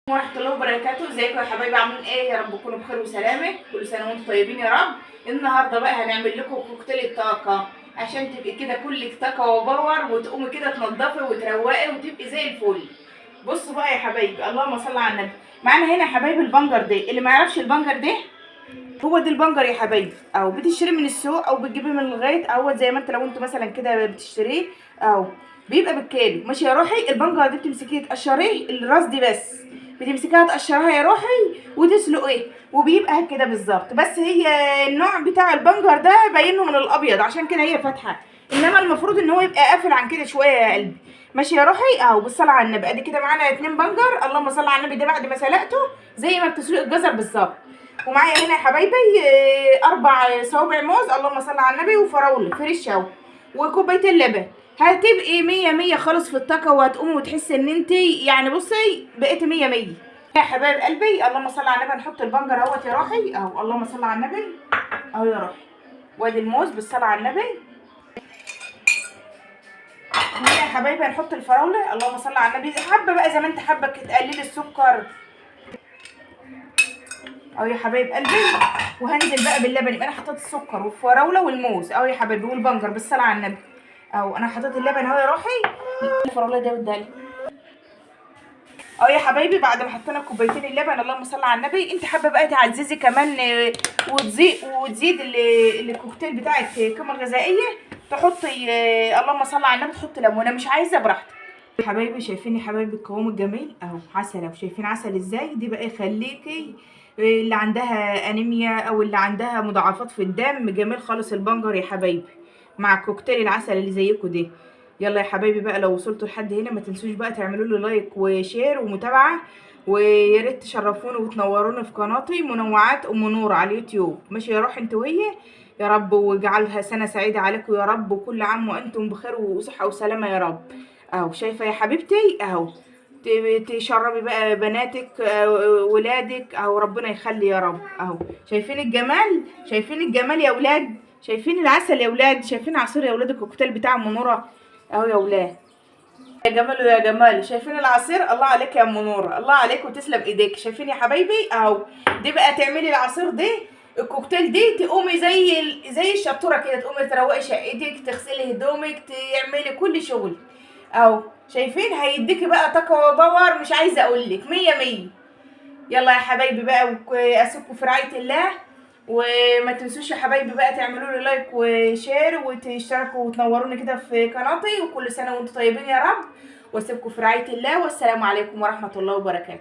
ورحمة الله وبركاته. ازيكم يا حبايبي؟ عاملين ايه؟ يا رب تكونوا بخير وسلامة. كل سنة وانتم طيبين يا رب. النهارده بقى هنعمل لكم كوكتيل الطاقة عشان تبقي كده كلك طاقة وباور، وتقومي كده تنضفي وتروقي وتبقي زي الفل. بصوا بقى يا حبايبي، اللهم صل على النبي. معانا هنا يا حبايبي البنجر ده، اللي ما يعرفش البنجر ده هو ده البنجر يا حبايبي، او بتشتريه من السوق او بتجيبيه من الغيط، او زي ما انت لو انتوا مثلا كده بتشتريه، او بيبقى بالكيلو. ماشي يا روحي؟ البنجر دي بتمسكيه تقشريه الراس دي بس، بتمسكيها تقشرها يا روحي وتسلقيه، وبيبقى كده بالظبط. بس هي النوع بتاع البنجر ده باينه من الابيض، عشان كده هي فاتحه، انما المفروض ان هو يبقى قافل عن كده شويه يا قلبي. ماشي يا روحي؟ اهو بالصلاه على النبي. ادي كده معانا 2 بنجر، اللهم صل على النبي. ده بعد ما سلقته زي ما بتسلق الجزر بالظبط. ومعايا هنا يا حبايبي 4 صوابع موز، اللهم صل على النبي، وفراوله فريش اهو، وكوبايتين لبن. هتبقي 100 خالص في الطاقه، وهتقومي وتحسي ان انت يعني بصي بقيتي 100. يا حبايب قلبي اللهم صل على النبي. هنحط البنجر اهوت يا روحي اهو، اللهم صل على النبي اهو يا روحي. وادي الموز بالصلاه على النبي. هنا يا حبايبي هنحط الفراوله، اللهم صل على النبي. حابه بقى زي ما انت حابه تقللي السكر اهو يا حبايب قلبي. وهنزل بقى باللبن. يبقى انا حطيت السكر والفراوله والموز اهو يا حبايبي، والبنجر بالصلاه على النبي اهو. انا حطيت اللبن اهو يا روحي. الفراوله ده والدالي اهو يا حبايبي. بعد ما حطينا كوبايتين اللبن، اللهم صل على النبي، انت حابه بقى تعززي كمان وتزيد الكوكتيل بتاعك القيمه الغذائيه، تحطي اللهم صل على النبي، تحطي ليمونه. مش عايزه براحتك يا حبايبي. شايفين يا حبايبي القوام الجميل اهو، عسل اهو. شايفين عسل ازاي؟ دي بقى يخليكي اللي عندها انيميا او اللي عندها مضاعفات في الدم، جميل خالص البنجر يا حبايبي مع كوكتيل العسل اللي زيكم ده. يلا يا حبايبي بقى، لو وصلتوا لحد هنا ما تنسوش بقى تعملوا لي لايك وشير ومتابعه، ويا ريت تشرفوني وتنوروني في قناتي منوعات ام نور على اليوتيوب. ماشي يا روح انت وهي؟ يا رب واجعلها سنه سعيده عليكم يا رب، وكل عام وانتم بخير وصحه وسلامه يا رب. اهو شايفه يا حبيبتي اهو. تشربي بقى بناتك ولادك اهو، ربنا يخلي يا رب اهو. شايفين الجمال؟ شايفين الجمال يا ولاد؟ شايفين العسل يا ولاد؟ شايفين عصير يا ولاد الكوكتيل بتاع منوره اهو يا ولاد؟ يا جمال ويا جمال. شايفين العصير؟ الله عليك يا منوره، الله عليك وتسلم ايديك. شايفين يا حبايبي اهو؟ دي بقى تعملي العصير دي، الكوكتيل دي، تقومي زي الشطوره كده، تقومي تروقي شقتك، تغسلي هدومك، تعملي كل شغل اهو. شايفين؟ هيديكي بقى طاقه وباور مش عايزه اقول لك 100. يلا يا حبايبي بقى، اسيبكم في رعايه الله. وما تنسوش يا حبايبي بقى تعملوا لي لايك وشير وتشتركوا وتنوروني كده في قناتي. وكل سنه وانتم طيبين يا رب. واسيبكم في رعايه الله، والسلام عليكم ورحمه الله وبركاته.